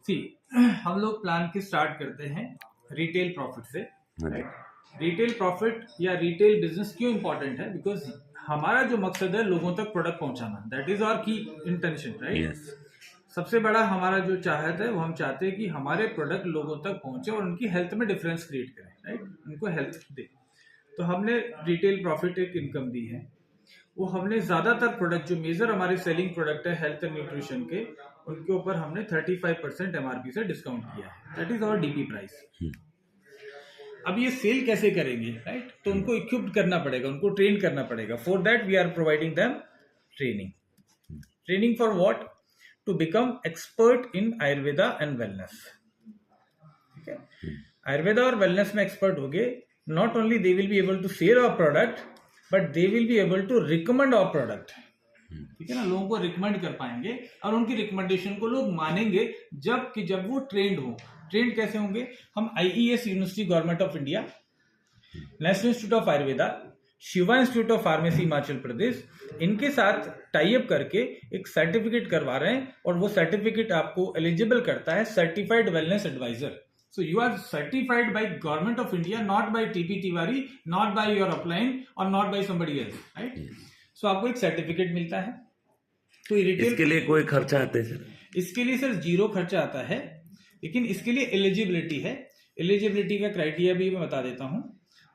सी हम लोग प्लान की स्टार्ट करते हैं रिटेल प्रॉफिट से। राइट, रिटेल प्रॉफिट या रिटेल बिजनेस क्यों इंपॉर्टेंट है? बिकॉज हमारा जो मकसद है लोगों तक प्रोडक्ट पहुंचाना, दैट इज आवर की इंटेंशन। राइट, सबसे बड़ा हमारा जो चाहत है वो हम चाहते हैं कि हमारे प्रोडक्ट लोगों तक पहुंचे और उनकी हेल्थ में डिफरेंस क्रिएट करें। राइट, उनको हेल्थ दे। तो हमने रिटेल प्रॉफिट एक इनकम दी है। वो हमने ज्यादातर प्रोडक्ट जो मेजर हमारे सेलिंग प्रोडक्ट है हेल्थ एंड न्यूट्रिशन के, उनके ऊपर हमने 35% एमआरपी से डिस्काउंट किया है। That is our DP price. अब ये सेल कैसे करेंगे? राइट, तो उनको इक्विप्ड करना पड़ेगा, उनको ट्रेन करना पड़ेगा। For that we are providing them training. Training for what? To become expert in Ayurveda and wellness. ठीक है, आयुर्वेदा और वेलनेस में एक्सपर्ट हो गए, not only they will be able to sell our product but they will be able to recommend our product. ठीक है ना, लोगों को रिकमेंड कर पाएंगे और उनकी रिकमेंडेशन को लोग मानेंगे जब वो ट्रेंड हो। ट्रेंड कैसे होंगे? हम IES university, government of India, national institute of Ayurveda, Shiva institute of pharmacy Himachal Pradesh, इनके साथ टाई अप करके एक सर्टिफिकेट करवा रहे हैं और वो सर्टिफिकेट आपको एलिजिबल करता है certified wellness advisor. So you are certified by Government of India, not by TP Tiwari, not by your upline or not by somebody else, right? So आपको एक सर्टिफिकेट मिलता है। तो इसके लिए कोई खर्चा आता है सर? इसके लिए सर जीरो खर्चा आता है, लेकिन इसके लिए एलिजिबिलिटी है। एलिजिबिलिटी का क्राइटेरिया भी मैं बता देता हूं।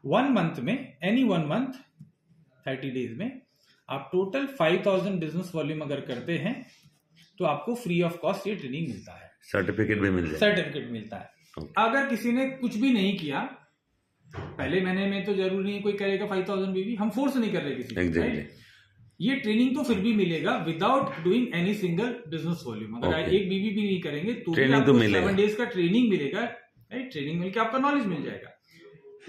1 मंथ में, एनी 1 मंथ 30 डेज में आप टोटल 5000 बिजनेस वॉल्यूम अगर करते हैं तो आपको फ्री ऑफ कॉस्ट ये ट्रेनिंग मिलता है। सर्टिफिकेट भी मिल जाए? सर्टिफिकेट मिलता है। अगर किसी ने कुछ भी नहीं किया पहले महीने में, तो जरूरी नहीं कोई करेगा 5000 बीवी, हम फोर्स नहीं कर रहे किसी को। राइट, ये ट्रेनिंग तो फिर भी मिलेगा without doing any single business volume. अगर एक बीवी भी नहीं करेंगे तो भी आपको 7 डेज का ट्रेनिंग मिलेगा। राइट, ट्रेनिंग मिलकर आपका नॉलेज मिल जाएगा।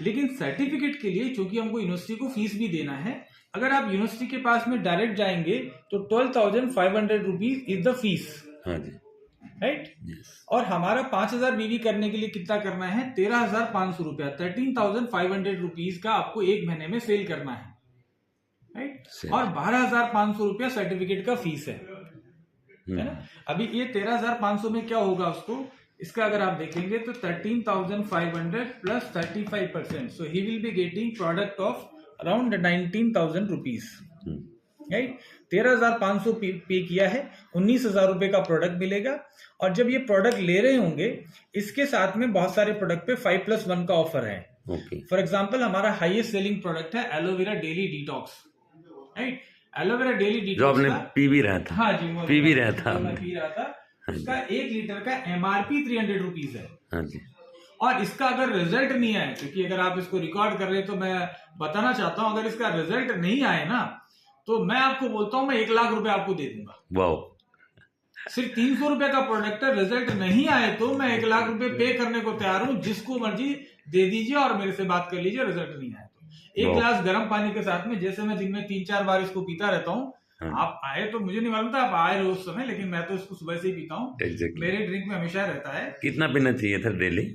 लेकिन सर्टिफिकेट के लिए चूंकि हमको यूनिवर्सिटी को फीस भी देना है, अगर आप यूनिवर्सिटी के पास में डायरेक्ट जाएंगे तो 12,500 रुपीज इज द फीस। हाँ जी, राइट। और हमारा 5000 बीवी करने के लिए कितना करना है? 13,500 रुपया, 13,500 रुपीज का आपको एक महीने में सेल करना है। राइट, और 12,500 रुपया सर्टिफिकेट का फीस है ना। अभी ये 13,500 में क्या होगा उसको, इसका अगर आप देखेंगे तो 13,500 plus 35%, so he will be getting product of around 19,000 rupees. Right, 13,500 पे किया है, 19,000 रुपए का प्रोडक्ट मिलेगा। और जब ये प्रोडक्ट ले रहे होंगे, इसके साथ में बहुत सारे प्रोडक्ट पे 5+1 का ऑफर है। फॉर एग्जांपल हमारा हाईएस्ट सेलिंग प्रोडक्ट है aloe vera daily detox. Right, aloe vera daily detox जो आपने पी भी रहा था। हाँ जी, पी भी रहा था, मैं पी रहा था। उसका 1 लीटर का एमआरपी 300 रुपीज है। हाँ जी। और इसका अगर रिजल्ट नहीं आए, क्योंकि अगर आप इसको रिकॉर्ड कर रहे हैं तो मैं बताना चाहता हूं, अगर इसका रिजल्ट नहीं आए ना तो मैं आपको बोलता हूं मैं 1 लाख रुपए आपको दे दूंगा। वाओ, सिर्फ 300 रुपए का प्रोडक्ट है, रिजल्ट नहीं आए तो मैं 1 लाख रुपए पे करने को तैयार हूं। जिसको मर्जी दे दीजिए और मेरे से बात कर लीजिए, रिजल्ट नहीं आए तो। 1 गिलास गर्म पानी के साथ में, जैसे मैं दिन में 3-4 बार इसको पीता रहता हूँ। आप आए तो मुझे नहीं मालूम था आप आए रोज समय, लेकिन मैं तो इसको सुबह से ही पीता हूँ। मेरे ड्रिंक में हमेशा रहता है। कितना पीना चाहिए था daily?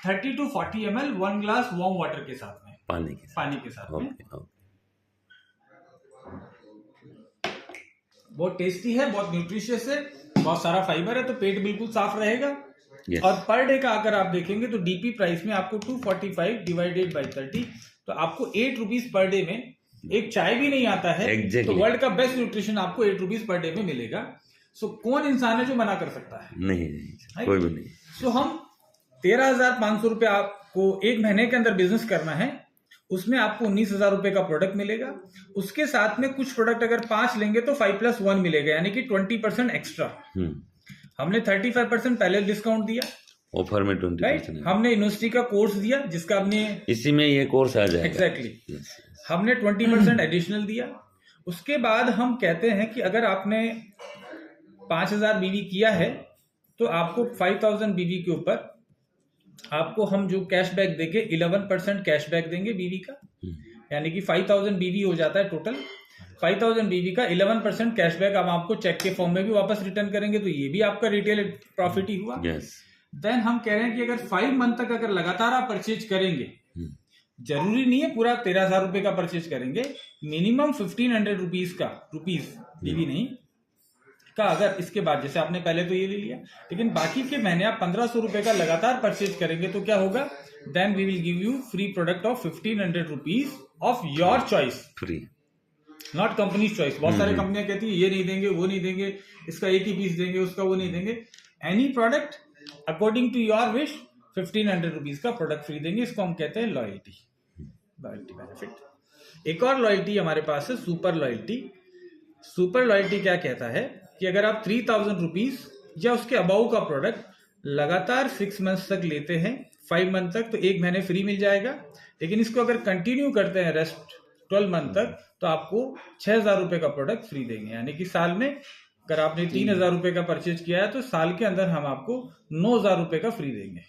30 to 40 ml 1 glass warm water के साथ में, पानी के साथ में। बहुत टेस्टी है, बहुत न्यूट्रिशियस है, बहुत सारा फाइबर है, तो पेट बिल्कुल साफ रहेगा। और पर डे का अगर आप देखेंगे तो डीपी प्राइस में आपको 245 डिवाइडेड बाई 30, तो आपको 8 रुपीज पर डे में एक चाय भी नहीं आता है। तो वर्ल्ड का बेस्ट न्यूट्रिशन आपको 8 रुपीज पर डे में मिलेगा। सो कौन इंसान है जो मना कर सकता है? नहीं, कोई भी नहीं। सो हम 13,500 रुपए आपको एक महीने के अंदर बिजनेस करना है, उसमें आपको 19,000 रुपए का प्रोडक्ट मिलेगा। उसके साथ में कुछ प्रोडक्ट अगर 5 लेंगे तो 5+1 मिलेगा, यानी कि 20% एक्स्ट्रा। हमने 35% पहले डिस्काउंट दिया ऑफर में, 20%। हमने यूनिवर्सिटी का कोर्स दिया जिसका हमने, इसी में ये कोर्स आ जाएगा। एग्जैक्टली हमने 20% एडिशनल दिया। उसके बाद हम कहते हैं कि अगर आपने 5,000 बीवी किया है तो आपको 5,000 बीवी के ऊपर आपको हम जो कैशबैक देंगे 11% कैशबैक देंगे बीवी का, यानी कि 5,000 बीवी हो जाता है टोटल। 5,000 बीवी का 11% कैशबैक हम आपको चेक के फॉर्म में भी वापस रिटर्न करेंगे, तो ये भी आपका रिटेल प्रॉफिट ही हुआ। देन हम कह रहे हैं कि अगर 5 मंथ तक अगर लगातार आप परचेज करेंगे, जरूरी नहीं है पूरा 13,000 रुपए का परचेज करेंगे, मिनिमम 1,500 रुपीज का, बीवी नहीं, का अगर इसके बाद जैसे आपने पहले तो ये ले लिया, लेकिन बाकी के महीने आप 1500 रुपए का लगातार परचेज करेंगे तो क्या होगा, then we will give you free product of 1500 rupees of your choice, free, not company choice. बहुत सारी कंपनियां कहती है ये नहीं देंगे, वो नहीं देंगे, इसका एक ही पीस देंगे, उसका वो नहीं देंगे। Any product according to your wish 1500 rupees का प्रोडक्ट फ्री देंगे। इसको हम कहते हैं लॉयल्टी, लॉयल्टी बेनिफिट। एक और लॉयल्टी हमारे पास है सुपर लॉयल्टी। सुपर लॉयल्टी क्या कहता है कि अगर आप 3000 रुपीज या उसके अबाउ का प्रोडक्ट लगातार 6 मंथ तक लेते हैं, 5 मंथ तक, तो 1 महीने फ्री मिल जाएगा। लेकिन इसको अगर कंटिन्यू करते हैं रेस्ट 12 मंथ तक तो आपको 6000 रुपए का प्रोडक्ट फ्री देंगे। यानी कि साल में अगर आपने 3000 रुपए का परचेज किया है तो साल के अंदर हम आपको 9000 रुपए का फ्री देंगे।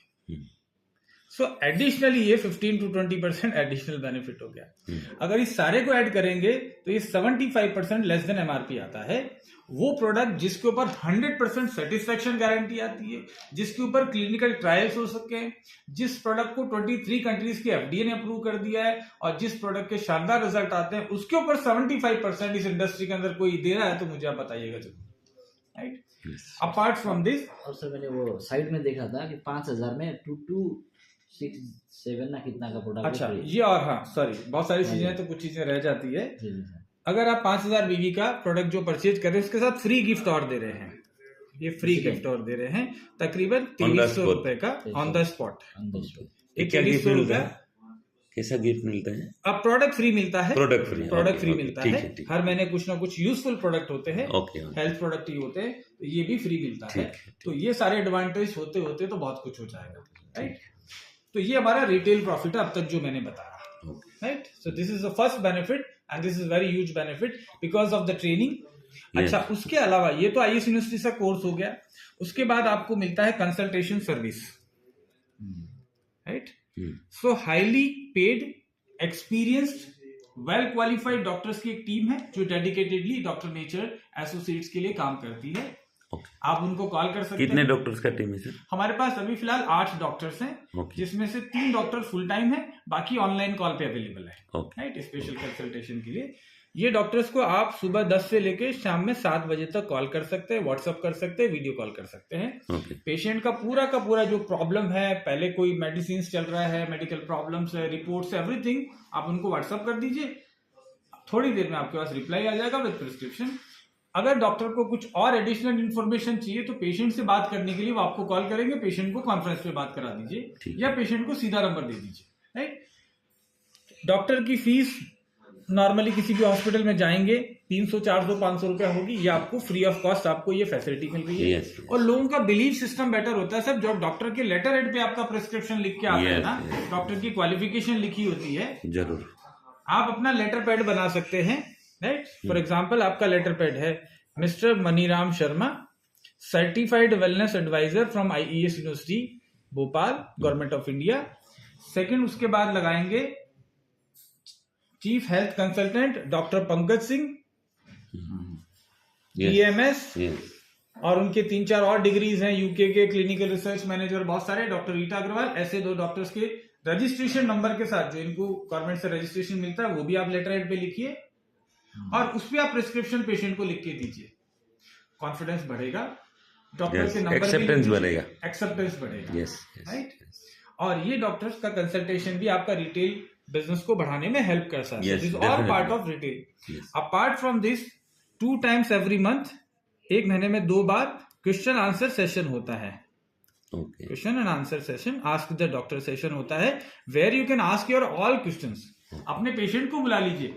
सो एडिशनली ये 15 to 20% एडिशनल बेनिफिट हो गया। अगर इस सारे को ऐड करेंगे तो ये 75% लेस देन एमआरपी आता है। वो प्रोडक्ट जिसके ऊपर 100% सेटिस्फेक्शन गारंटी आती है, जिसके ऊपर क्लिनिकल ट्रायल्स हो सके हैं, जिस प्रोडक्ट को 23 कंट्रीज के एफडीए ने अप्रूव कर दिया है और जिस प्रोडक्ट के शानदार रिजल्ट आते हैं, उसके ऊपर 75% इस इंडस्ट्री के अंदर कोई दे रहा है तो मुझे आप बताइएगा जरूर, राइट। अपार्ट फ्रॉम दिस, और सर मैंने वो साइड में देखा था कि 5000 में 2267 ना कितना का प्रोडक्ट। अच्छा ये, और हाँ सॉरी, बहुत सारी चीजें हैं तो कुछ चीजें रह जाती है। अगर आप 5000 बीवी का प्रोडक्ट जो परचेज कर रहे हैं उसके साथ फ्री गिफ्ट और दे रहे हैं, ये फ्री गिफ्ट और दे रहे हैं तकरीबन 2300 रुपए का ऑन द स्पॉट। एक 2300 रुपया कैसा गिफ्ट मिलता है? अब प्रोडक्ट फ्री मिलता है, प्रोडक्ट फ्री मिलता है। हर महीने कुछ ना कुछ यूजफुल प्रोडक्ट होते हैं, हेल्थ प्रोडक्ट ही होते हैं, तो ये भी फ्री मिलता है। तो ये सारे एडवांटेज होते होते तो बहुत कुछ हो जाएगा, राइट। तो ये हमारा रिटेल प्रॉफिट है अब तक जो मैंने बताया, right. So this is the first benefit and this is very huge benefit because of the training. अच्छा, उसके अलावा ये तो आईएएस यूनिवर्सिटी का कोर्स हो गया। उसके बाद आपको मिलता है कंसल्टेशन सर्विस, राइट। सो highly paid, experienced, well qualified doctors की एक टीम है जो डेडिकेटेडली डॉक्टर नेचर एसोसिएट्स के लिए काम करती है। आप उनको कॉल कर सकते हैं। कितने डॉक्टर्स का टीम है सर? हमारे पास अभी फिलहाल 8 डॉक्टर्स हैं, जिसमें से 3 डॉक्टर फुल टाइम है, बाकी ऑनलाइन कॉल पे अवेलेबल है, राइट, स्पेशल कंसल्टेशन के लिए। ये डॉक्टर्स को आप सुबह 10 से लेके शाम में 7 बजे तक कॉल कर सकते हैं, व्हाट्सअप कर सकते हैं, वीडियो कॉल कर सकते हैं। पेशेंट का पूरा जो प्रॉब्लम है, पहले कोई मेडिसिन चल रहा है, मेडिकल प्रॉब्लम्स है, रिपोर्ट्स, एवरीथिंग आप उनको व्हाट्सअप कर दीजिए, थोड़ी देर में आपके पास रिप्लाई आ जाएगा विद प्रिस्क्रिप्शन। अगर डॉक्टर को कुछ और एडिशनल इन्फॉर्मेशन चाहिए तो पेशेंट से बात करने के लिए वो आपको कॉल करेंगे, पेशेंट को कॉन्फ्रेंस पे बात करा दीजिए या पेशेंट को सीधा नंबर दे दीजिए, राइट। डॉक्टर की फीस नॉर्मली किसी भी हॉस्पिटल में जाएंगे 300, 400, 500 रुपया होगी, ये आपको फ्री ऑफ कॉस्ट आपको ये फैसिलिटी मिल रही है। और लोगों का बिलीव सिस्टम बेटर होता है। सब जब डॉक्टर के लेटर हेड पे आपका प्रिस्क्रिप्शन लिख के आता है ना, डॉक्टर की क्वालिफिकेशन लिखी होती है, जरूर आप अपना लेटर पैड बना सकते हैं, राइट। फॉर एग्जाम्पल आपका लेटर पैड है mister Maniram Sharma, certified wellness advisor from IES university Bhopal, government of India. Second उसके बाद लगाएंगे chief health consultant doctor Pankaj Singh, BMS, और उनके 3-4 और डिग्रीज हैं यूके के, क्लिनिकल रिसर्च मैनेजर, बहुत सारे, डॉक्टर रीटा अग्रवाल। ऐसे 2 डॉक्टर्स के रजिस्ट्रेशन नंबर के साथ जो इनको गवर्नमेंट से रजिस्ट्रेशन मिलता है वो भी आप लेटर हेड पे लिखिए और उस पर आप प्रिस्क्रिप्शन पेशेंट को लिख के दीजिए। कॉन्फिडेंस बढ़ेगा, डॉक्टर के नंबर, एक्सेप्टेंस बढ़ेगा, राइट। और ये डॉक्टर्स का कंसल्टेशन भी आपका रिटेल बिजनेस को बढ़ाने में हेल्प कर सकता है। This all part of retail. Apart from this 2 times every month, 1 महीने में 2 बार क्वेश्चन आंसर सेशन होता है। Question and answer session, ask the doctor session होता है, where you can ask your all questions. अपने पेशेंट को बुला लीजिए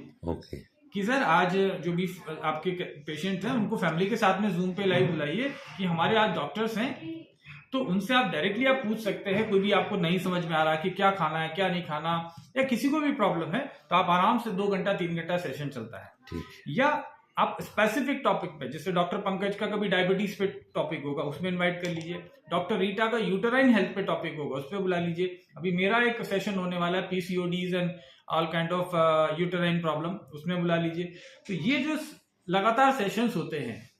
कि सर आज जो भी आपके पेशेंट हैं उनको फैमिली के साथ में जूम पे लाइव बुलाइए कि हमारे आज डॉक्टर्स हैं, तो उनसे आप डायरेक्टली आप पूछ सकते हैं। कोई भी आपको नहीं समझ में आ रहा कि क्या खाना है क्या नहीं खाना, या किसी को भी प्रॉब्लम है, तो आप आराम से 2 घंटा 3 घंटा सेशन चलता है। या आप स्पेसिफिक टॉपिक पे, जैसे डॉक्टर पंकज का कभी डायबिटीज पे टॉपिक होगा उसमें इनवाइट कर लीजिए, डॉक्टर रीटा का यूटेराइन हेल्थ पे टॉपिक होगा उस पर बुला लीजिए। अभी मेरा एक सेशन होने वाला है PCODs and all kind of uterine problem, उसमें बुला लीजिए। तो ये जो लगातार सेशंस होते हैं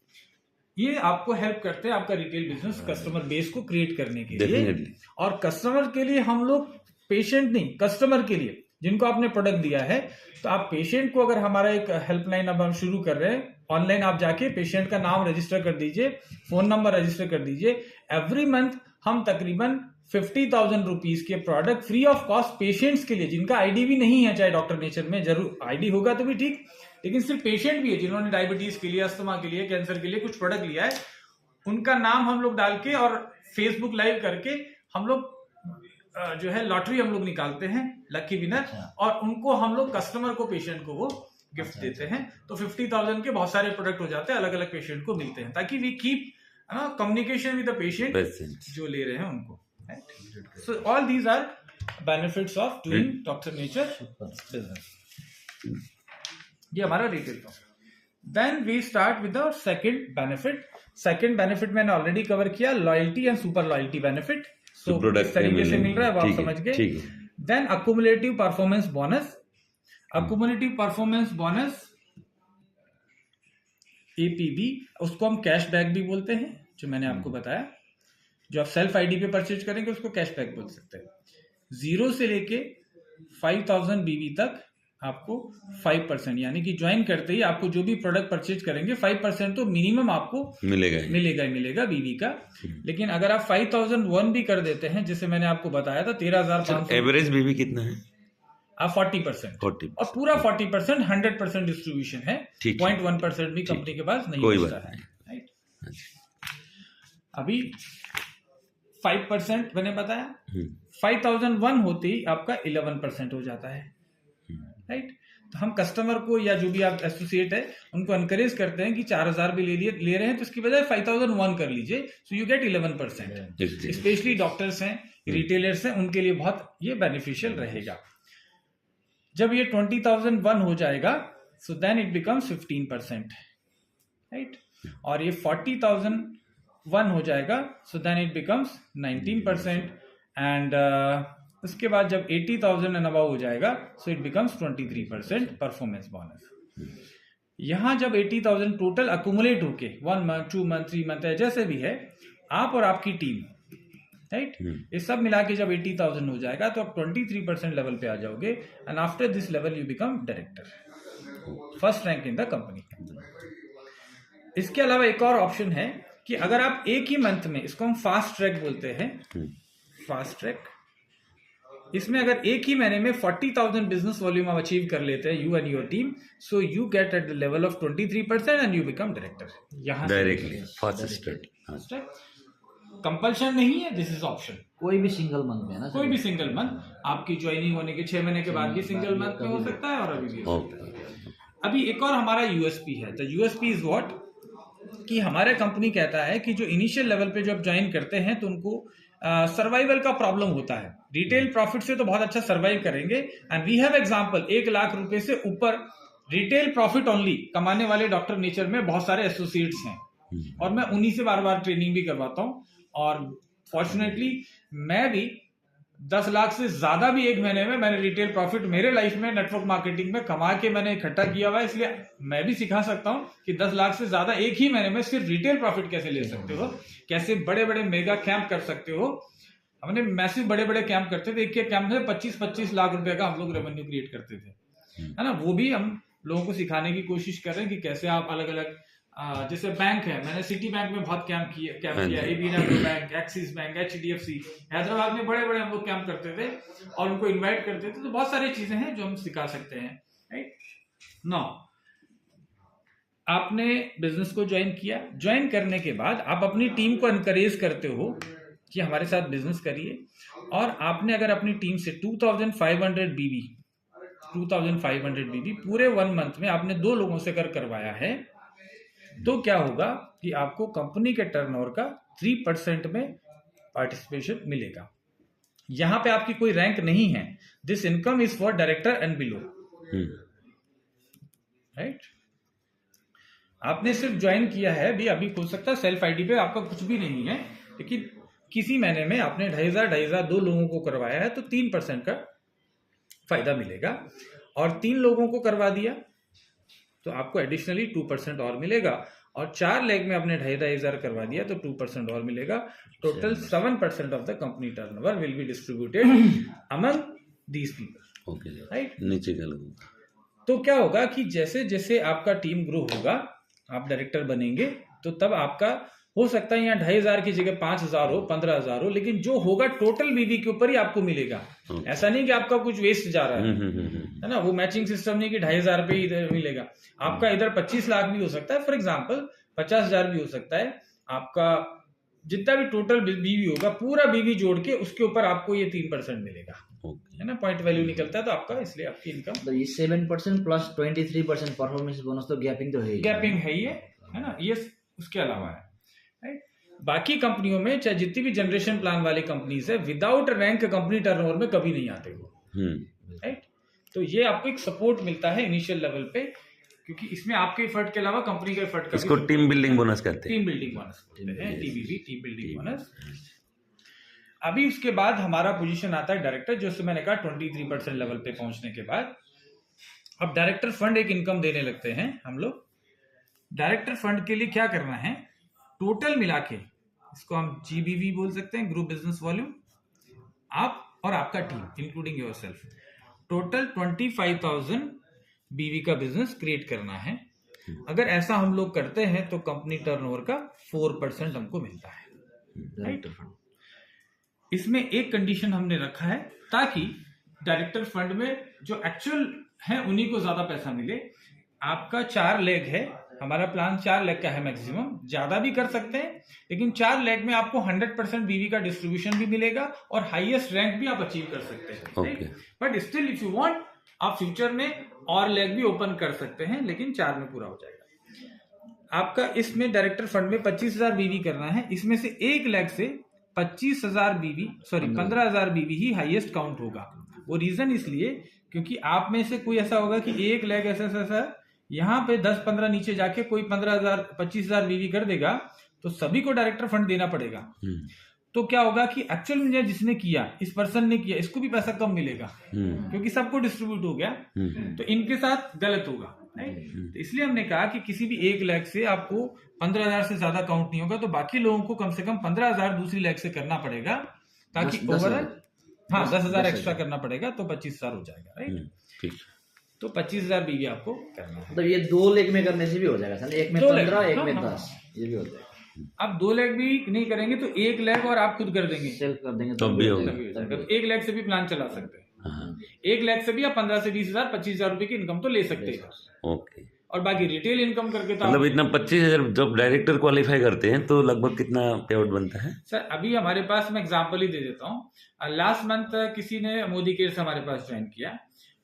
ये आपको हेल्प करते हैं आपका रिटेल बिजनेस कस्टमर बेस को क्रिएट करने के लिए। और कस्टमर के लिए हम लोग, पेशेंट नहीं, कस्टमर के लिए जिनको आपने प्रोडक्ट दिया है, तो आप पेशेंट को, अगर हमारा एक हेल्पलाइन अब हम शुरू कर रहे हैं ऑनलाइन आप जाके पेशेंट का नाम रजिस्टर कर दीजिए, फोन नंबर रजिस्टर कर दीजिए। एवरी मंथ हम तकरीबन 50,000 रुपीज के product free of cost patients के लिए, जिनका आईडी भी नहीं है, चाहे डॉक्टर नेचर में, जरूर आईडी होगा तो भी ठीक, लेकिन सिर्फ पेशेंट भी है जिन्होंने डायबिटीज के लिए, अस्थमा के लिए, कैंसर के लिए कुछ प्रोडक्ट लिया है, उनका नाम हम लोग डाल के और फेसबुक लाइव करके हम लोग जो है लॉटरी हम लोग निकालते हैं, लकी विनर, और उनको हम लोग कस्टमर को, पेशेंट को वो गिफ्ट देते हैं। तो 50,000 के बहुत सारे प्रोडक्ट हो जाते हैं, अलग अलग पेशेंट को मिलते हैं, ताकि we keep communication with the patient जो ले रहे हैं उनको। So all these are benefits of doing doctor nature business. ये हमारा retail profit. Then we start with the second benefit. Second benefit मैंने ऑलरेडी कवर किया, loyalty and super loyalty benefit. So इस तरीके से मिल रहा है, वो आप समझ गए। Then accumulative performance bonus. Accumulative performance bonus APB, उसको हम कैशबैक भी बोलते हैं, जो मैंने आपको बताया। जो आप सेल्फ आईडी पे परचेज करेंगे उसको कैशबैक बोल सकते हैं। 0 से लेके 5,000 BB तक आपको 5%, यानी कि ज्वाइन करते ही आपको जो भी प्रोडक्ट परचेज करेंगे 5% तो मिनिमम आपको मिलेगा BB का। लेकिन अगर आप 5,001 भी कर देते हैं, जैसे मैंने आपको बताया था 13,500, एवरेज BB कितना है? आप 40%, और पूरा 40% 100% डिस्ट्रीब्यूशन है, 0.1% भी कंपनी के पास नहीं बचता है, राइट। अभी 5% मैंने बताया, 5,001 होते ही आपका 11% हो जाता है, राइट। तो हम कस्टमर को या जो भी आप एसोसिएट है उनको एनकरेज करते हैं कि 4,000 भी ले रहे हैं तो इसकी बजाय 5,001 कर लीजिए, so you get 11%। Specially doctors हैं, रिटेलर्स हैं, उनके लिए बहुत ये बेनिफिशियल रहेगा। जब ये 20,001 हो जाएगा, so then it becomes 15%, right. और ये 40,001 हो जाएगा, so then it becomes 19%। And उसके बाद जब 80,000 एंड अबव हो जाएगा, so it becomes 23% performance bonus. यहां जब 80,000 टोटल अक्यूमुलेट होके 1 मंथ, 2 मंथ, 3 मंथ जैसे भी है, आप और आपकी टीम, राइट, ये सब मिला के जब 80,000 हो जाएगा तो आप 23% लेवल पे आ जाओगे। And after this level you become director, first rank in the company. इसके अलावा एक और ऑप्शन है कि अगर आप एक ही मंथ में, इसको हम फास्ट ट्रैक बोलते हैं, फास्ट ट्रैक, इसमें अगर एक ही महीने में 40,000 बिजनेस वॉल्यूम आप अचीव कर लेते हैं, you and your team, so you get at the level of 23% and you become director. यहां डायरेक्टली फास्ट ट्रैक, कंपल्शन नहीं है, दिस इज ऑप्शन। कोई भी सिंगल मंथ में ना, कोई भी सिंगल मंथ, आपकी ज्वाइनिंग होने के 6 महीने के बाद भी सिंगल मंथ में हो सकता है, और अभी भी। अभी एक और हमारा USP है। द USP इज व्हाट, कि हमारा कंपनी कहता है कि जो इनिशियल लेवल पे जब ज्वाइन करते हैं तो उनको सर्वाइवल का प्रॉब्लम होता है। रिटेल प्रॉफिट से तो बहुत अच्छा सर्वाइव करेंगे, and we have example 1 lakh रुपए से ऊपर रिटेल प्रॉफिट ओनली कमाने वाले डॉक्टर नेचर में बहुत सारे एसोसिएट्स हैं, और मैं उन्हीं से बार बार ट्रेनिंग भी करवाता हूं। और फॉर्चुनेटली मैं भी 10 लाख से ज्यादा भी एक महीने में मैंने रिटेल प्रॉफिट मेरे लाइफ में नेटवर्क मार्केटिंग में कमा के मैंने इकट्ठा किया हुआ है, इसलिए मैं भी सिखा सकता हूं कि 10 लाख से ज्यादा एक ही महीने में सिर्फ रिटेल प्रॉफिट कैसे ले सकते हो, कैसे बड़े बड़े मेगा कैंप कर सकते हो। हमने मैसिव बड़े बड़े कैंप करते थे, एक कैंप में 25-25 लाख रुपए का हम लोग रेवेन्यू क्रिएट करते थे, है ना। वो भी हम लोगों को सिखाने की कोशिश कर रहे हैं कि कैसे आप अलग अलग, जैसे बैंक है, मैंने सिटी बैंक में बहुत कैंप किया, ABN bank, axis bank, HDFC, Hyderabad में बड़े बड़े हम लोग कैंप करते थे और उनको इनवाइट करते थे। तो बहुत सारी चीजें हैं जो हम सिखा सकते हैं, राइट। नाउ आपने बिजनेस को ज्वाइन किया, ज्वाइन करने के बाद आप अपनी टीम को एनकरेज करते हो कि हमारे साथ बिजनेस करिए, और आपने अगर अपनी टीम से 2,500 BB पूरे 1 मंथ में आपने 2 लोगों से करवाया है, तो क्या होगा कि आपको कंपनी के टर्नओवर का 3% में पार्टिसिपेशन मिलेगा। यहां पे आपकी कोई रैंक नहीं है, this income is for director and below, right. आपने सिर्फ ज्वाइन किया है, अभी हो सकता है सेल्फ आईडी पे आपका कुछ भी नहीं है, लेकिन किसी महीने में आपने 2,500 2 लोगों को करवाया है तो 3% का फायदा मिलेगा, और 3 लोगों को करवा दिया तो आपको एडिशनली 2% और मिलेगा, और 4 लेग में आपने 2,500 करवा दिया तो 2% और मिलेगा। Total 7% of the company turnover will be distributed among these people, right. नीचे का लोग, तो क्या होगा कि जैसे जैसे आपका टीम ग्रो होगा, आप डायरेक्टर बनेंगे तो तब आपका हो सकता है यहाँ 2,500 की जगह 5,000 हो, 15,000 हो, लेकिन जो होगा टोटल बीवी के ऊपर ही आपको मिलेगा। ऐसा नहीं कि आपका कुछ वेस्ट जा रहा है ना। वो मैचिंग सिस्टम नहीं कि 2,500 पे इधर मिलेगा, आपका इधर 25 लाख भी हो सकता है फॉर एग्जाम्पल, 50,000 भी हो सकता है। आपका जितना भी टोटल बीवी होगा पूरा बीवी जोड़ के उसके ऊपर आपको ये 3% मिलेगा, है ना, पॉइंट वैल्यू निकलता है तो आपका, इसलिए आपकी इनकम तो ये 7% प्लस 23% परफॉर्मेंस बोनस, तो गैपिंग तो है ही। गैपिंग है ये, है ना, ये उसके अलावा है, राइट। बाकी कंपनियों में चाहे जितनी भी जनरेशन प्लान वाली कंपनीज है, विदाउट रैंक कंपनी टर्नओवर में कभी नहीं आते वो, राइट। तो ये आपको एक सपोर्ट मिलता है इनिशियल लेवल पे, क्योंकि इसमें आपके एफर्ट के अलावा कंपनी का एफर्ट का, इसको टीम बिल्डिंग बोनस कहते हैं। टीम बिल्डिंग बोनस बोलते हैं, टीबीबी, टीम बिल्डिंग बोनस। अभी उसके बाद हमारा पोजीशन आता है डायरेक्टर, जो मैंने कहा 23% लेवल पे पहुंचने के बाद अब डायरेक्टर फंड एक इनकम देने लगते हैं हम लोग। डायरेक्टर फंड के लिए क्या करना है, टोटल मिला के इसको हम जीबीवी बोल सकते हैं, ग्रुप बिजनेस वॉल्यूम, आप और आपका टीम इंक्लूडिंग योरसेल्फ, टोटल 25,000 बीवी का बिजनेस क्रिएट करना है। अगर ऐसा हम लोग करते हैं तो कंपनी टर्नओवर का 4% हमको मिलता है, राइट। इसमें एक कंडीशन हमने रखा है ताकि डायरेक्टर फंड में जो एक्चुअल है उन्हीं को ज्यादा पैसा मिले। आपका 4 लेग है, हमारा प्लान 4 लेग का है मैक्सिमम, ज्यादा भी कर सकते हैं, लेकिन 4 लेग में आपको 100% बीवी का डिस्ट्रीब्यूशन भी मिलेगा और हाईएस्ट रैंक भी आप अचीव कर सकते हैं, but still if you want आप फ्यूचर में और लेग भी ओपन कर सकते हैं, लेकिन 4 में पूरा हो जाएगा आपका। इसमें डायरेक्टर फंड में 25,000 बीवी करना है, इसमें से एक लेग से 25,000 बीवी, सॉरी 15,000 बीवी ही हाईएस्ट काउंट होगा। वो रीजन इसलिए क्योंकि आप में से कोई ऐसा होगा कि एक लेग ऐसा यहाँ पे 10-15 नीचे जाके कोई 25,000 बीवी कर देगा तो सभी को डायरेक्टर फंड देना पड़ेगा। तो क्या होगा कि एक्चुअल में जिसने किया, इस पर्सन ने किया, इसको भी पैसा कम मिलेगा क्योंकि सबको डिस्ट्रीब्यूट हो गया, तो इनके साथ गलत होगा, राइट। तो इसलिए हमने कहा कि किसी भी एक लेग से आपको 15,000 से ज्यादा काउंट नहीं होगा, तो बाकी लोगों को कम से कम 15,000 दूसरी लेग से करना पड़ेगा ताकि ओवरऑल 10,000 एक्स्ट्रा करना पड़ेगा, तो 25,000 हो जाएगा, राइट। तो 25,000 बीवी आपको करना है। मतलब ये 2 लेग में करने से भी हो जाएगा, एक में 15, एक में 10, ये भी हो जाएगा। अब 2 लेग भी नहीं करेंगे तो 1 लेग और आप खुद कर देंगे, सेल्फ कर देंगे तो भी होगा। तो 1 लेग से भी प्लान चला सकते हैं। 1 लेग से भी आप 15 से 20,000, 25,000 रुपए की इनकम तो ले सकते हैं, ओके। और बाकी रिटेल इनकम करके तो मतलब इतना 25,000 जब डायरेक्टर क्वालिफाई करते हैं तो लगभग कितना पे आउट बनता है? सर अभी हमारे पास, मैं एग्जांपल ही दे देता हूँ, लास्ट मंथ किसी ने मोदी केयर से हमारे पास ज्वाइन किया,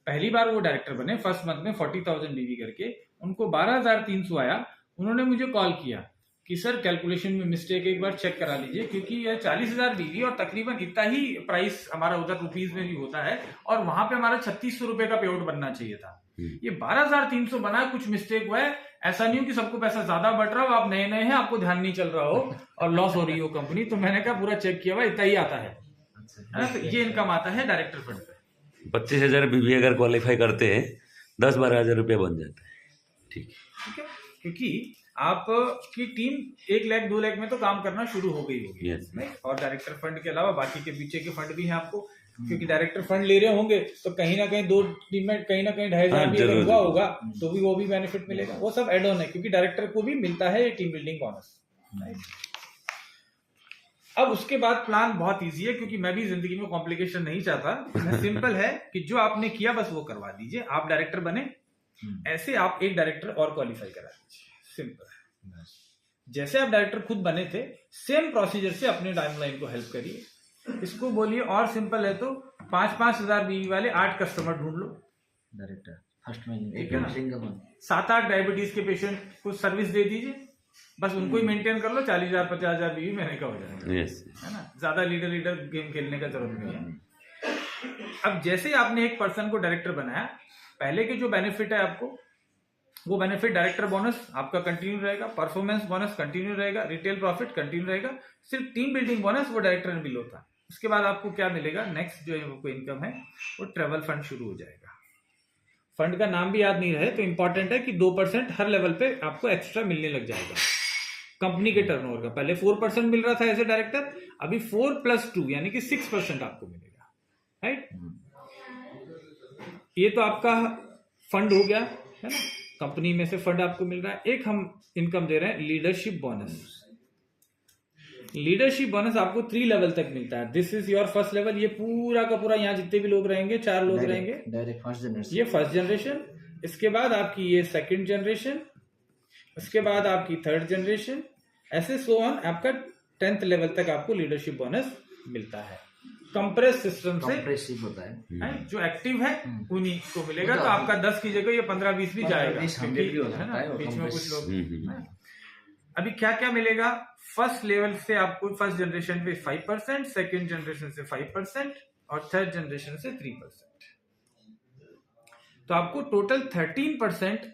पहली बार वो डायरेक्टर बने, फर्स्ट मंथ में 40,000 बीवी करके, उनको 12,300 आया। उन्होंने मुझे कॉल किया कि सर कैलकुलेशन में मिस्टेक, एक बार चेक करा लीजिए, क्योंकि ये 40,000 बीवी और तकरीबन इतना ही प्राइस हमारा उधर रुपीज में भी होता है, और वहां पे हमारा 3,600 रुपए का पे आउट बनना चाहिए था, ये 12,300 बना, कुछ मिस्टेक हुआ है। ऐसा नहीं हो कि सबको पैसा ज्यादा बढ़ रहा हो, आप नए नए हैं, आपको ध्यान नहीं चल रहा हो और लॉस हो रही हो कंपनी। तो मैंने कहा पूरा चेक किया हुआ, इतना ही आता है ना, तो ये इनकम आता है डायरेक्टर फंड पे। 25,000 बीवी अगर क्वालिफाई करते हैं 10-12,000 रुपया बन जाता है, ठीक है, क्योंकि आपकी टीम 1 लाख 2 लाख में तो काम करना शुरू हो गई होगी, और डायरेक्टर फंड के अलावा बाकी के पीछे के फंड भी हैं आपको, क्योंकि डायरेक्टर फंड ले रहे होंगे तो कहीं ना कहीं 2 टीम में कहीं ना कहीं 2,500 भी अगर हुआ होगा तो भी वो भी बेनिफिट मिलेगा, वो सब एड ऑन है, क्योंकि डायरेक्टर को भी मिलता है टीम बिल्डिंग बोनस। अब उसके बाद प्लान बहुत इजी है, क्योंकि मैं भी जिंदगी में कॉम्प्लिकेशन नहीं चाहता, सिंपल है कि जो आपने किया बस वो करवा दीजिए। आप डायरेक्टर बने, ऐसे आप एक डायरेक्टर और क्वालिफाई करा दीजिए, सिंपल है। जैसे आप डायरेक्टर खुद बने थे, सेम प्रोसीजर से अपने टाइमलाइन को हेल्प करिए। इसको बोलिए और सिंपल है तो 5,000 बीवी वाले 8 कस्टमर ढूंढ लो डायरेक्टर फर्स्ट में, सिंगल 7-8 डायबिटीज के पेशेंट को सर्विस दे दीजिए, बस उनको ही मेंटेन कर लो, 40,000 50,000 बीवी महीने का हो जाएगा, है ना, ज्यादा लीडर गेम खेलने का जरूरत नहीं है। अब जैसे आपने एक पर्सन को डायरेक्टर बनाया, पहले के जो बेनिफिट है आपको, वो बेनिफिट डायरेक्टर बोनस आपका कंटिन्यू रहेगा, परफॉर्मेंस बोनस कंटिन्यू रहेगा, रिटेल प्रॉफिट कंटिन्यू रहेगा, सिर्फ टीम बिल्डिंग बोनस वो डायरेक्टर में बिल होता है। उसके बाद आपको क्या मिलेगा, नेक्स्ट जो है वो इनकम है, वो ट्रेवल फंड शुरू हो जाएगा। फंड का नाम भी याद नहीं रहे तो इंपॉर्टेंट है कि 2% हर लेवल पे आपको एक्स्ट्रा मिलने लग जाएगा कंपनी के टर्नओवर का। पहले 4% मिल रहा था एज ए डायरेक्टर, अभी 4+2 यानी कि 6% आपको मिलेगा, राइट। ये तो आपका फंड हो गया, है ना। कंपनी में से फंड आपको मिल रहा है, एक हम इनकम दे रहे हैं लीडरशिप बोनस। लीडरशिप बोनस आपको 3 लेवल तक मिलता है। This is your first level. ये पूरा का पूरा यहाँ जितने भी लोग रहेंगे 4 लोग रहेंगे, डायरेक्ट फर्स्ट जनरेशन, ये फर्स्ट जनरेशन। इसके बाद आपकी ये सेकंड जनरेशन, उसके बाद आपकी थर्ड जनरेशन, ऐसे सो ऑन आपका 10th लेवल तक आपको लीडरशिप बोनस मिलता है। कंप्रेस सिस्टम से कंप्रेसिव होता है। जो एक्टिव है उन्हीं को मिलेगा। तो आपका 10 की जगह ये 15-20 भी जाएगा, 100 भी हो है ना, सकता है, बीच में कुछ लोग। हम्म। अभी क्या क्या मिलेगा? फर्स्ट लेवल से आपको फर्स्ट जनरेशन पे 5%, सेकंड जनरेशन से 5% और थर्ड जनरेशन से 3%। तो आपको टोटल 13%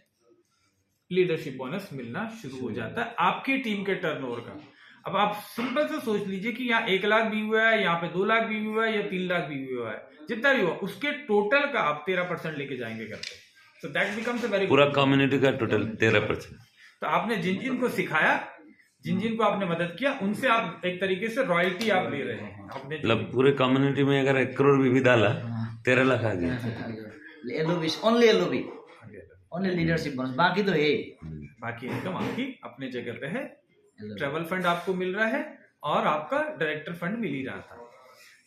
लीडरशिप बोनस मिलना शुरू हो जाता है आपकी टीम के टर्नओवर का। अब आप सिंपल से सोच लीजिए कि यहाँ 1 लाख भी हुआ है, यहाँ पे 2 लाख भी हुआ है, या 3 लाख भी हुआ है, जितना भी हुआ उसके टोटल का आप 13% लेके जाएंगे घर पे। So that becomes a very पूरा कम्युनिटी का टोटल 13%। तो आपने जिन जिन को सिखाया, जिन जिन को आपने मदद किया, उनसे आप एक तरीके से रॉयल्टी आप ले रहे हैं अपने। मतलब पूरे कम्युनिटी में अगर 1 करोड़ भी डाला 13 लाख आ गया। LOB, only LOB, only leadership bonus, बाकी तो है। बाकी इनकम आपकी अपने जगह पे है। ट्रेवल फंड आपको मिल रहा है और आपका डायरेक्टर फंड मिल ही रहा था।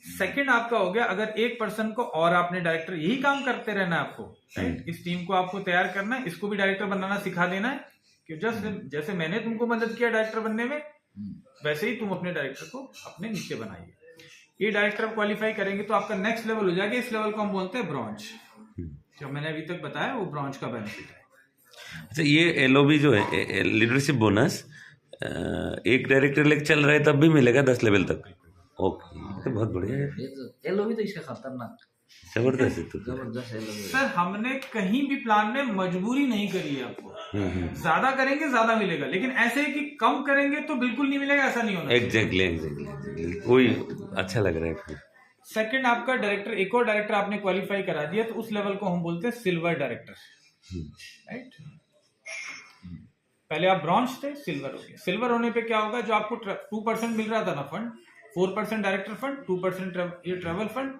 सेकंड आपका हो गया, अगर एक पर्सन को और आपने डायरेक्टर, यही काम करते रहना है आपको, राइट? इस टीम को आपको तैयार करना है, इसको भी डायरेक्टर बनाना सिखा देना है कि जैसे मैंने तुमको मदद किया डायरेक्टर बनने में, वैसे ही तुम अपने डायरेक्टर को अपने नीचे बनाइए। ये डायरेक्टर क्वालिफाई करेंगे तो आपका नेक्स्ट लेवल हो जाएगा। इस लेवल को हम बोलते हैं ब्रॉन्ज। जो मैंने अभी तक बताया वो ब्रॉन्ज का बेनिफिट है। अच्छा, ये एलओबी जो है लीडरशिप बोनस, एक डायरेक्टर लेके चल रहा है तब भी मिलेगा 10 लेवल तक? ओके, तो बहुत बढ़िया है। एलओबी तो इसका खतरनाक, जबरदस्त है। तो जबरदस्त एलओबी। सर हमने कहीं भी प्लान में मजबूरी नहीं करी है आपको। ज्यादा करेंगे ज्यादा मिलेगा, लेकिन ऐसे कि कम करेंगे तो बिल्कुल नहीं मिलेगा, ऐसा नहीं होना। एग्जैक्टली कोई अच्छा लग रहा है। सेकंड आपका डायरेक्टर, एक और डायरेक्टर आपने क्वालिफाई करा दिया तो उस लेवल को हम बोलते हैं सिल्वर डायरेक्टर, राइट? पहले आप ब्रॉन्ज थे, सिल्वर हो गया। सिल्वर होने पे क्या होगा, जो आपको 2% मिल रहा था ना फंड, 4% डायरेक्टर फंड, 2% ये ट्रेवल फंड,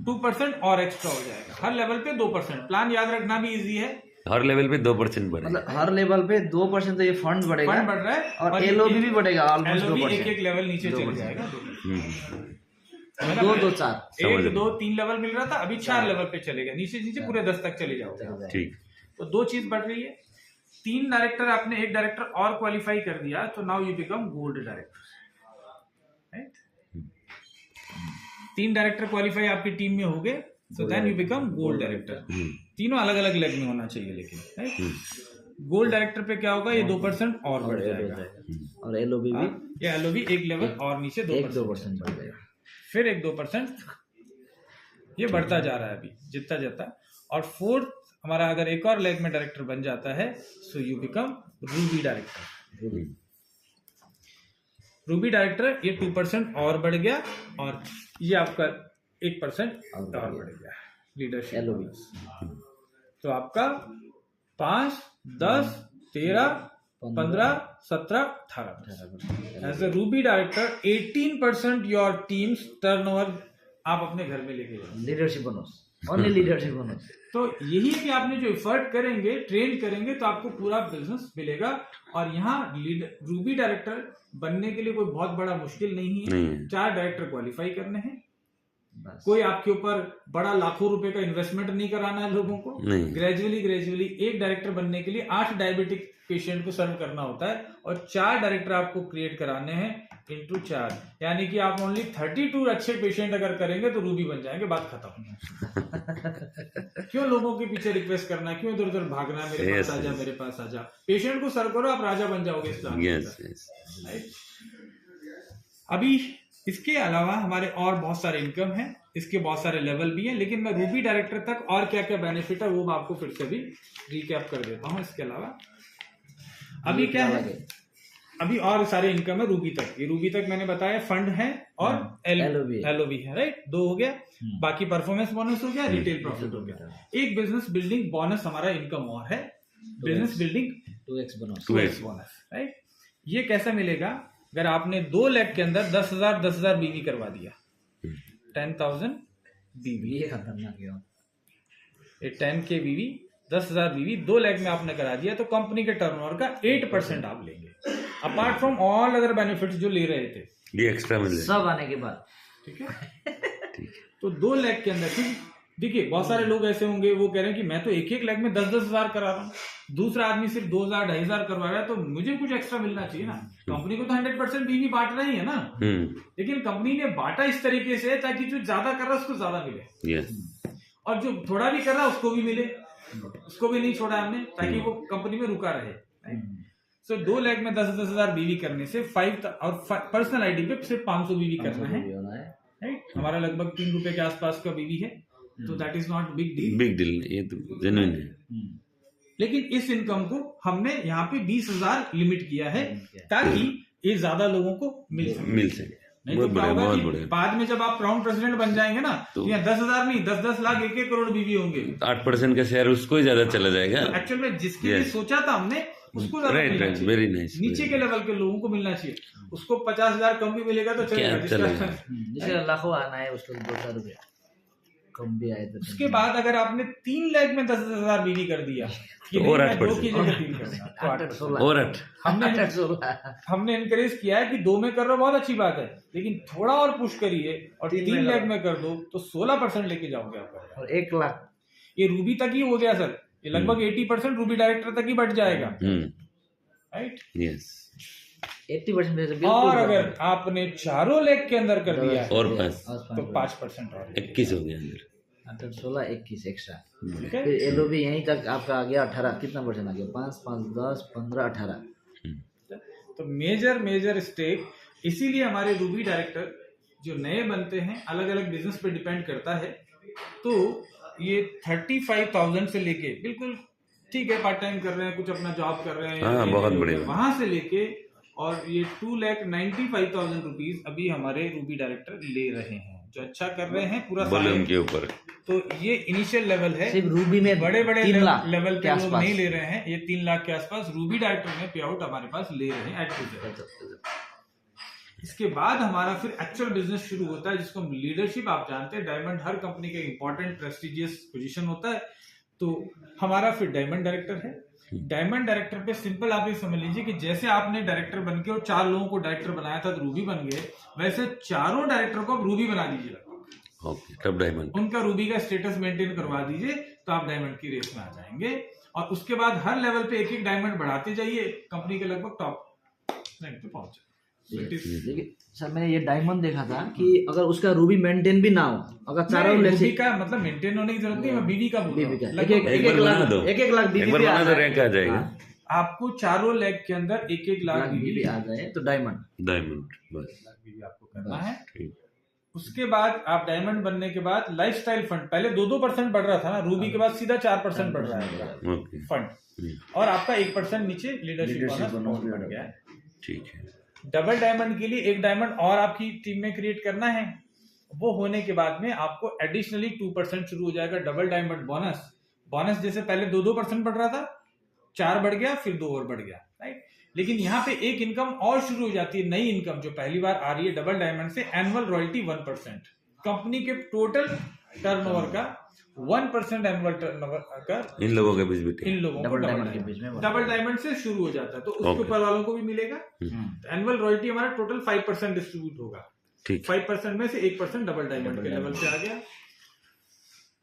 2% और एक्स्ट्रा हो जाएगा। हर लेवल पे 2%। प्लान याद रखना भी इजी है, हर लेवल पे 2% बढ़ेगा। मतलब हर लेवल पे 2% तो ये फंड बढ़ेगा, फंड बढ़ रहा है और एलओबी भी बढ़ेगा ऑलमोस्ट 2%। एक लेवल नीचे चले जाएगा। 2 2 4 1 2 3 लेवल मिल रहा था, अभी 4 लेवल पे चलेगा, नीचे नीचे पूरे 10 तक चले जाओगे। ठीक। तो 2 चीज बढ़ रही है। 3 डायरेक्टर आपने, एक डायरेक्टर और क्वालिफाई कर दिया तो now you become gold director, right? 3 director qualify आपकी टीम में हो गए, so then you become gold director. तीनों अलग अलग लेग में होना चाहिए, लेकिन राइट? गोल्ड डायरेक्टर पे क्या होगा, ये 2% और बढ़ जाएगा, और एलओबी भी, ये एलओबी एक लेवल और नीचे 2% बढ़ जाएगा, फिर एक 2%, ये बढ़ता जा रहा है अभी जितना जाता। और फोर्थ हमारा अगर एक और लेग में डायरेक्टर बन जाता है, so you become Ruby director. Ruby director ये 2% और बढ़ गया, और ये आपका 1% और बढ़ गया लीडरशिप एलओबी। तो आपका 5 10 13 15 17 18 as a ruby director 18% your teams turnover आप अपने घर में लेके जाओ। Leadership bonus, only leadership bonus. तो यही है कि आपने जो एफर्ट करेंगे, ट्रेन करेंगे, तो आपको पूरा बिजनेस मिलेगा। और यहाँ रूबी डायरेक्टर बनने के लिए कोई बहुत बड़ा मुश्किल नहीं है। 4 डायरेक्टर क्वालिफाई करने हैं, कोई आपके ऊपर बड़ा लाखों रुपए का इन्वेस्टमेंट नहीं कराना है लोगों को। ग्रेजुअली एक डायरेक्टर बनने के लिए 8 डायबिटिक पेशेंट को सर्व करना होता है, और 4 डायरेक्टर आपको क्रिएट कराने हैं इंटू 4, यानी कि आप ओनली 32 अच्छे पेशेंट अगर करेंगे तो रूबी बन जाएंगे, बात खत्म। क्यों लोगों के पीछे रिक्वेस्ट करना, क्यों इधर उधर भागना, मेरे पास आजा, मेरे पास आजा। पेशेंट को सर्व करो, आप राजा बन जाओगे इस प्लान। अभी इसके अलावा हमारे और बहुत सारे इनकम है, इसके बहुत सारे लेवल भी हैं, लेकिन मैं रूबी डायरेक्टर तक और क्या क्या बेनिफिट है वो मैं आपको फिर से भी रिकैप कर देता हूँ। इसके अलावा अभी क्या है, अभी और सारे इनकम है रूबी तक। ये रूबी तक मैंने बताया फंड है और एलओबी है, राइट? 2 हो गया। बाकी परफॉर्मेंस बोनस हो गया, रिटेल प्रॉफिट हो गया। एक बिजनेस बिल्डिंग बोनस हमारा इनकम और है, business building 2x bonus, right? ये कैसे मिलेगा? अगर आपने 2 लाख के अंदर 10,000 बीवी करवा दिया, 10,000 बीवी, ये खतरनाक है। ये 10K बीवी 10,000 बीवी 2 लाख में आपने करा दिया तो कंपनी के टर्नओवर का 8% आप लेंगे, apart from all other benefits जो ले रहे थे, ये एक्स्ट्रा मिल जाएगा। सब आने के बाद। ठीक है। ठीक है। तो 2 लाख के अंदर, क्योंकि देखिए बहुत सारे लोग ऐसे होंगे वो कह रहे हैं कि मैं तो 1-1 लाख में 10-10 हजार करा रहा हूँ, दूसरा आदमी सिर्फ 2,000 2,500 करवा रहा है, तो मुझे कुछ एक्स्ट्रा मिलना चाहिए ना। कंपनी को तो 100% बीवी बांटना ही है ना, लेकिन कंपनी ने बांटा इस तरीके से ताकि जो ज्यादा कर रहा है उसको ज्यादा मिले, यस, और जो थोड़ा भी कर रहा है उसको भी मिले, उसको भी नहीं छोड़ा हमने, ताकि वो कंपनी में रुका रहे। सो 2 लाख में 10-10 हजार बीवी करने से 5 और पर्सनल आईडी पे सिर्फ 500 बीवी करना है, राइट। हमारा लगभग 3 रुपए के आसपास का बीवी है, तो that is not big deal, big deal, ये तो जेन्युइन है। लेकिन इस इनकम को हमने यहाँ पे 20,000 लिमिट किया है ताकि ये ज्यादा लोगों को मिल सके। नहीं तो क्या होगा कि बाद में जब आप क्राउन प्रेसिडेंट बन जाएंगे ना, तो यहाँ 10,000 नहीं 10-10 लाख 1-1 करोड़ बीवी होंगे, 8% का शेयर उसको ही ज्यादा चला जाएगा। एक्चुअल में जिसके लिए सोचा था हमने उसको राइट, वेरी नाइस। नीचे के लेवल के लोगों को मिलना चाहिए, उसको 50,000 कम भी मिलेगा तो चलेगा, जिसका लाखों आना है उसको 2-4 रुपया कम भी आए तो। उसके बाद अगर आपने 3 लाख में 10,000 बीवी कर दिया और 8%, हमने इनकरेज किया है कि 2 में कर रहे हो बहुत अच्छी बात है, लेकिन थोड़ा और पुश करिए और 3 लाख में कर दो तो 16% लेके जाओगे आपका, और 1 लाख ये रूबी तक ही हो गया सर, ये लगभग 80% रूबी डायरेक्टर तक ही बढ़ जाएगा, राइट। यस 80%। और अगर आपने 4 लाख के अंदर कर दिया और तो 5% और 21 हो गया अंदर, 16 21 एक्स्ट्रा। ठीक है। फिर एलओबी यहीं तक आपका आ गया 18, कितना परसेंट आ गया? 5 5 10 15 18। तो मेजर स्टेक, इसीलिए हमारे रूबी डायरेक्टर जो नए बनते हैं अलग अलग बिजनेस पे डिपेंड करता है, तो ये 35,000 से लेके बिल्कुल ठीक है पार्ट टाइम कर रहे हैं, कुछ अपना जॉब कर रहे हैं, बहुत बढ़िया, वहां से लेके और ये 2,95,000 रुपीज अभी हमारे रूबी डायरेक्टर ले रहे हैं, जो अच्छा कर रहे हैं पूरा वॉल्यूम के ऊपर। तो ये इनिशियल लेवल है, सिर्फ रूबी में बड़े लेवल के लोग नहीं ले रहे हैं, ये 3 लाख के आसपास रूबी डायरेक्टर में पे आउट हमारे पास ले रहे हैं एट प्रेजेंट। इसके बाद हमारा फिर एक्चुअल बिजनेस शुरू होता है, जिसको हम लीडरशिप, आप जानते हैं डायमंड हर कंपनी का इंपॉर्टेंट प्रेस्टिजियस पोजीशन होता है, तो हमारा फिर डायमंड डायरेक्टर है। डायमंड डायरेक्टर पे सिंपल आप ये समझ लीजिए कि जैसे आपने डायरेक्टर बन के और 4 लोगों को डायरेक्टर बनाया था तो रूबी बन गए, वैसे 4 डायरेक्टर को आप रूबी बना दीजिए, ओके, तब डायमंड, उनका रूबी का स्टेटस मेंटेन करवा दीजिए, तो आप डायमंड की रेस में आ जाएंगे। और उसके बाद हर लेवल पे 1-1 डायमंड बढ़ाते जाइए, कंपनी के लगभग टॉप रैंक पे पहुंचे। लेकिन सर मैंने ये डायमंड देखा था कि अगर उसका रूबी मेंटेन भी ना हो, अगर चारों रूबी का मतलब मेंटेन होने की जरूरत नहीं, मैं बीवी का बोल रहा हूं, एक लाख बीवी आ जाएगा, आपको 4 लाख के अंदर 1-1 लाख बीवी आ जाए तो डायमंड बस बीवी आपको करना है। उसके बाद आप डायमंड बनने के बाद लाइफस्टाइल फंड, पहले 2-2% बढ़ रहा था ना, रूबी के बाद सीधा 4% बढ़ रहा है फंड, और आपका 1% नीचे लीडरशिप बोनस बढ़ गया है। ठीक है। डबल डायमंड के लिए 1 डायमंड और आपकी टीम में क्रिएट करना है, वो होने के बाद में आपको एडिशनली 2% शुरू हो जाएगा डबल डायमंड बोनस। जैसे पहले 2-2% बढ़ रहा था, 4 बढ़ गया, फिर 2 और बढ़ गया, राइट। लेकिन यहाँ पे एक इनकम और शुरू हो जाती है, नई इनकम जो पहली बार आ रही है डबल डायमंड से, एनुअल रॉयल्टी 1%, कंपनी के टोटल टर्नओवर का 1% एनुअल टर्नओवर का इन लोगों के बीच भी, इन लोगों को डबल डायमंड से शुरू हो जाता है, तो उसके ऊपर वालों को भी मिलेगा। एनुअल रॉयल्टी हमारा टोटल 5% डिस्ट्रीब्यूट होगा, 5% में से 1% डबल डायमंड के लेवल पे आ गया।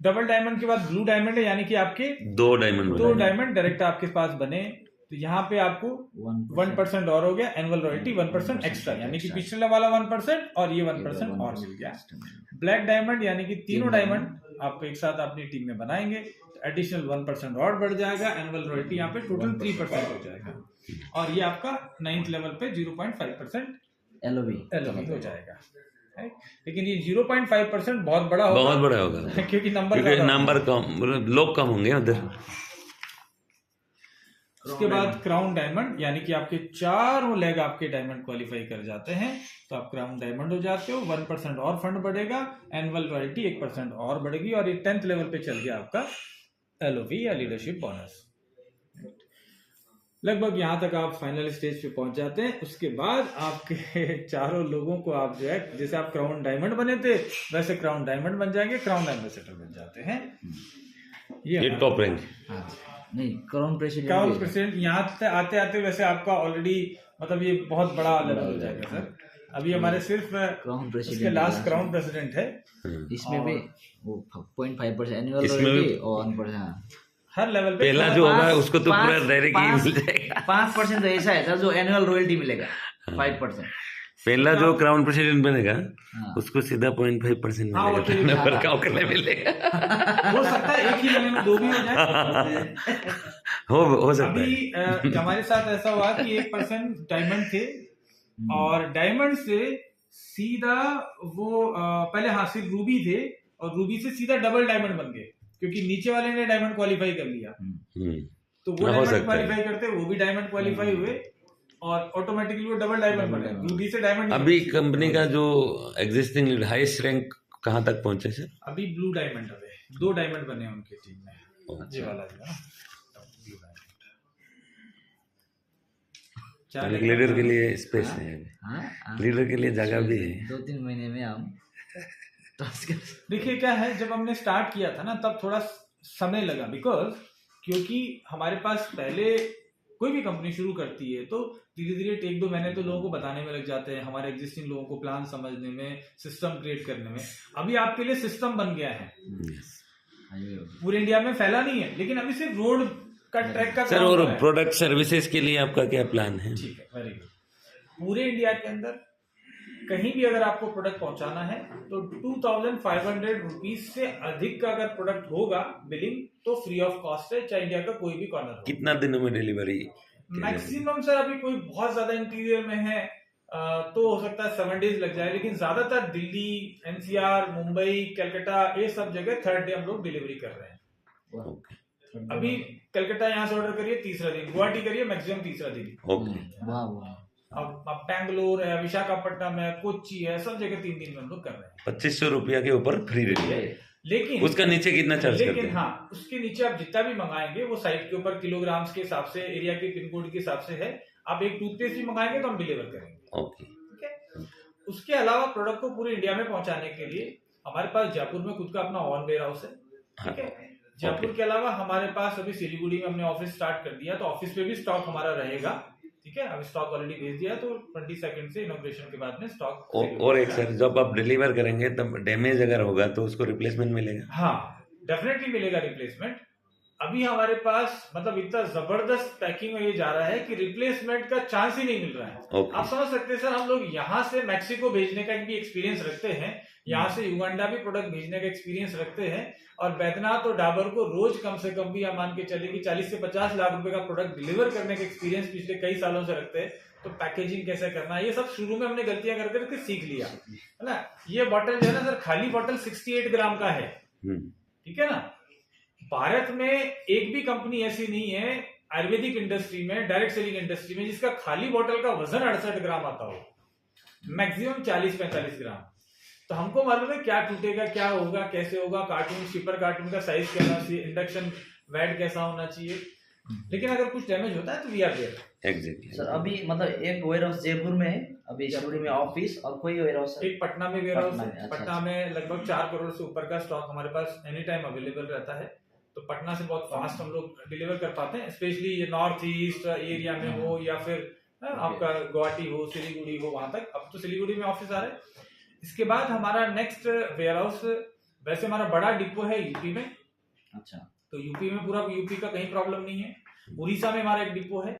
डबल डायमंड के बाद ब्लू डायमंड है, यानी कि आपके 2 डायमंड डायरेक्ट आपके पास बने, तो यहाँ पे आपको 1% और हो गया, एनुअल रॉयल्टी 1% एक्स्ट्रा, यानी कि पिछले वाला 1% और ये 1% और मिल गया। ब्लैक डायमंड यानी कि तीनों डायमंड आप एक साथ अपनी टीम में बनाएंगे, तो एडिशनल 1% और बढ़ जाएगा, एनुअल रॉयल्टी यहाँ पे टोटल 3% हो जाएगा, और ये आपका 9th लेवल पे 0.5% एलओबी हो जाएगा। लेकिन ये 0.5% बहुत बड़ा होगा क्योंकि नंबर कम, लोग कम होंगे उधर। उसके बाद क्राउन डायमंड, यानी कि आपके 4 लेग आपके डायमंड क्वालिफाई कर जाते हैं, तो आप क्राउन डायमंड हो जाते हो, 1% और फंड बढ़ेगा, एनुअल रॉयल्टी 1% और बढ़ेगी, और ये 10th लेवल पे चल गया आपका एलओवी या लीडरशिप बोनस। लगभग यहाँ तक आप फाइनल स्टेज पे पहुंच जाते हैं। उसके बाद आपके 4 लोगों को आप जो है, जैसे आप क्राउन डायमंड बने थे वैसे क्राउन डायमंड बन जाएंगे, क्राउन एम्बेसडर बन जाते हैं। ये टॉप रेंज। हाँ नहीं, क्राउन प्रेसिडेंट क्राउन प्रेसिडेंट यहाँ आते आते वैसे आपका ऑलरेडी मतलब ये बहुत बड़ा लेवल हो जाएगा सर। अभी हमारे सिर्फ क्राउन उसके प्रेसिडेंट लास्ट क्राउन प्रेसिडेंट है। इसमें भी वो 0.5% एनुअल इसमें भी- रॉयल्टी और 1%। हर लेवल पे पहला जो होगा उसको तो पूरा 5% डायरेक्ट ही मिल जाएगा। 5% तो ऐसा है सर जो एनुअल रॉयल्टी मिलेगा, 5%। पहला जो क्राउन प्रेसिडेंट बनेगा हाँ। उसको सीधा 0.5% हाँ, वो मिलेगा, टर्नओवर का करने मिलेगा। हो सकता है एक ही महीने में 2 भी हो जाए। हो सकता है। अभी हमारे साथ ऐसा हुआ कि 1% डायमंड थे और डायमंड से सीधा वो पहले हाँ सिर्फ रूबी थे और रूबी से सीधा डबल डायमंड बन गए क्योंकि नीचे वाले ने डायमंड क्वालिफाई कर लिया। तो वो हो डायमंड सकता है। क्वालिफाई करते वो भी डायमंड क्वालिफाई हुए और ऑटोमेटिकली वो डबल डायमंड बने। रूबी से डायमंड अभी कंपनी का जो एग्जिस्टिंग हाईएस्ट रैंक कहाँ तक पहुंचे सर? अभी ब्लू डायमंड है, 2 डायमंड बने उनकी टीम में। ये वाला जो है ना ब्लू डायमंड। लीडर के लिए स्पेस है अभी। हाँ, लीडर के लिए जगह भी है। 2-3 महीने में हम देखिए क्या है, जब हमने स्टार्ट किया था ना तब थोड़ा समय लगा क्योंकि हमारे पास पहले कोई भी कंपनी शुरू करती है तो धीरे धीरे 1-2 महीने तो लोगों को बताने में लग जाते हैं, हमारे एग्जिस्टिंग लोगों को प्लान समझने में, सिस्टम क्रिएट करने में। अभी आपके लिए सिस्टम बन गया है, पूरे इंडिया में फैला नहीं है लेकिन अभी सिर्फ रोड का ट्रैक का सर काम और हो रहा है। प्रोडक्ट सर्विसेज के लिए आपका क्या प्लान है? ठीक है, वेरी गुड। पूरे इंडिया के अंदर कहीं भी अगर आपको प्रोडक्ट पहुंचाना है तो 2500 रुपीज से अधिक का अगर प्रोडक्ट होगा बिलिंग तो फ्री ऑफ कॉस्ट है, चाहे इंडिया का कोई भी कॉर्नर हो। कितना दिनों में डिलीवरी? मैक्सिमम सर अभी कोई बहुत ज्यादा इंटीरियर में है तो हो सकता है 7 डेज लग जाए, लेकिन ज्यादातर दिल्ली, एनसीआर, मुंबई, कलकत्ता ये सब जगह 3rd डे हम लोग डिलीवरी कर रहे हैं। अभी कलकत्ता यहाँ से ऑर्डर करिए 3रा दिन, गुवाहाटी करिए मैक्सिमम 3रा दिन। ओके। वाह अब बैंगलोर है, विशाखापट्टनम है, कोच्चि है, सब जगह 3 दिन में हम लोग कर रहे हैं। 2500 रुपया के ऊपर फ्री डिलीवरी। लेकिन उसका नीचे कितना चार्ज करते लेकिन हैं? हाँ उसके नीचे आप जितना भी मंगाएंगे वो साइट के ऊपर किलोग्राम्स के हिसाब से, एरिया के पिन कोड के हिसाब से है। आप एक टूथपेस्ट भी मंगाएंगे तो हम डिलीवर करेंगे। ओके। ठीक है। उसके अलावा प्रोडक्ट को पूरे इंडिया में पहुंचाने के लिए हमारे पास जयपुर में खुद का अपना ऑन वेयर हाउस है। ठीक है। जयपुर के अलावा हमारे पास अभी सिलीगुड़ी में हमने ऑफिस स्टार्ट कर दिया, तो ऑफिस पे भी स्टॉक हमारा रहेगा। ठीक है। अभी स्टॉक ऑलरेडी भेज दिया तो 22 से इनॉग्रेशन के बाद में स्टॉक। और एक सर, जब आप डिलीवर करेंगे तब डैमेज अगर होगा तो उसको रिप्लेसमेंट मिलेगा? हाँ डेफिनेटली मिलेगा रिप्लेसमेंट। अभी हमारे पास मतलब इतना जबरदस्त पैकिंग में ये जा रहा है कि रिप्लेसमेंट का चांस ही नहीं मिल रहा है। Okay. आप समझ सकते हैं सर, हम लोग यहाँ से मैक्सिको भेजने का भी एक्सपीरियंस रखते हैं, यहाँ से युगांडा भी प्रोडक्ट भेजने का एक्सपीरियंस रखते हैं, और बैद्यनाथ और डाबर को रोज कम से कम भी आप मान के चले कि 40 से 50 लाख रुपए का प्रोडक्ट डिलीवर करने का एक्सपीरियंस पिछले कई सालों से रखते हैं। तो पैकेजिंग कैसे करना है ये सब शुरू में हमने गलतियां कर करके सीख लिया है ना। ये बॉटल जो है ना सर, खाली बॉटल 68 ग्राम का है। ठीक है ना। भारत में एक भी कंपनी ऐसी नहीं है आयुर्वेदिक इंडस्ट्री में, डायरेक्ट सेलिंग इंडस्ट्री में, जिसका खाली बॉटल का वजन 68 ग्राम आता हो, मैक्सिमम 40-45 ग्राम। तो हमको मालूम है क्या टूटेगा, क्या होगा, कैसे होगा, कार्टून, शिपर कार्टून का साइज क्या होना चाहिए, इंडक्शन वैट कैसा होना चाहिए, लेकिन अगर कुछ डैमेज होता है तो we are there. Exactly sir अभी मतलब एक वेयर हाउस जयपुर में है, अभी सिलीगुड़ी में ऑफिस, और कोई वेयर हाउस एक पटना में वेयर हाउस पटना है। में, अच्छा, पटना में लगभग 4 करोड़ से ऊपर का स्टॉक हमारे पास एनी टाइम अवेलेबल रहता है। तो पटना से बहुत फास्ट हम लोग डिलीवर कर पाते हैं, स्पेशली ये नॉर्थ ईस्ट एरिया में हो या फिर आपका गुवाहाटी हो, सिलीगुड़ी हो, वहां तक। अब तो सिलीगुड़ी में ऑफिस आ रहा है। इसके बाद हमारा नेक्स्ट वेयर हाउस, वैसे हमारा बड़ा डिपो है यूपी में। अच्छा, तो यूपी में पूरा यूपी का कहीं प्रॉब्लम नहीं है। उड़ीसा में हमारा एक डिपो है।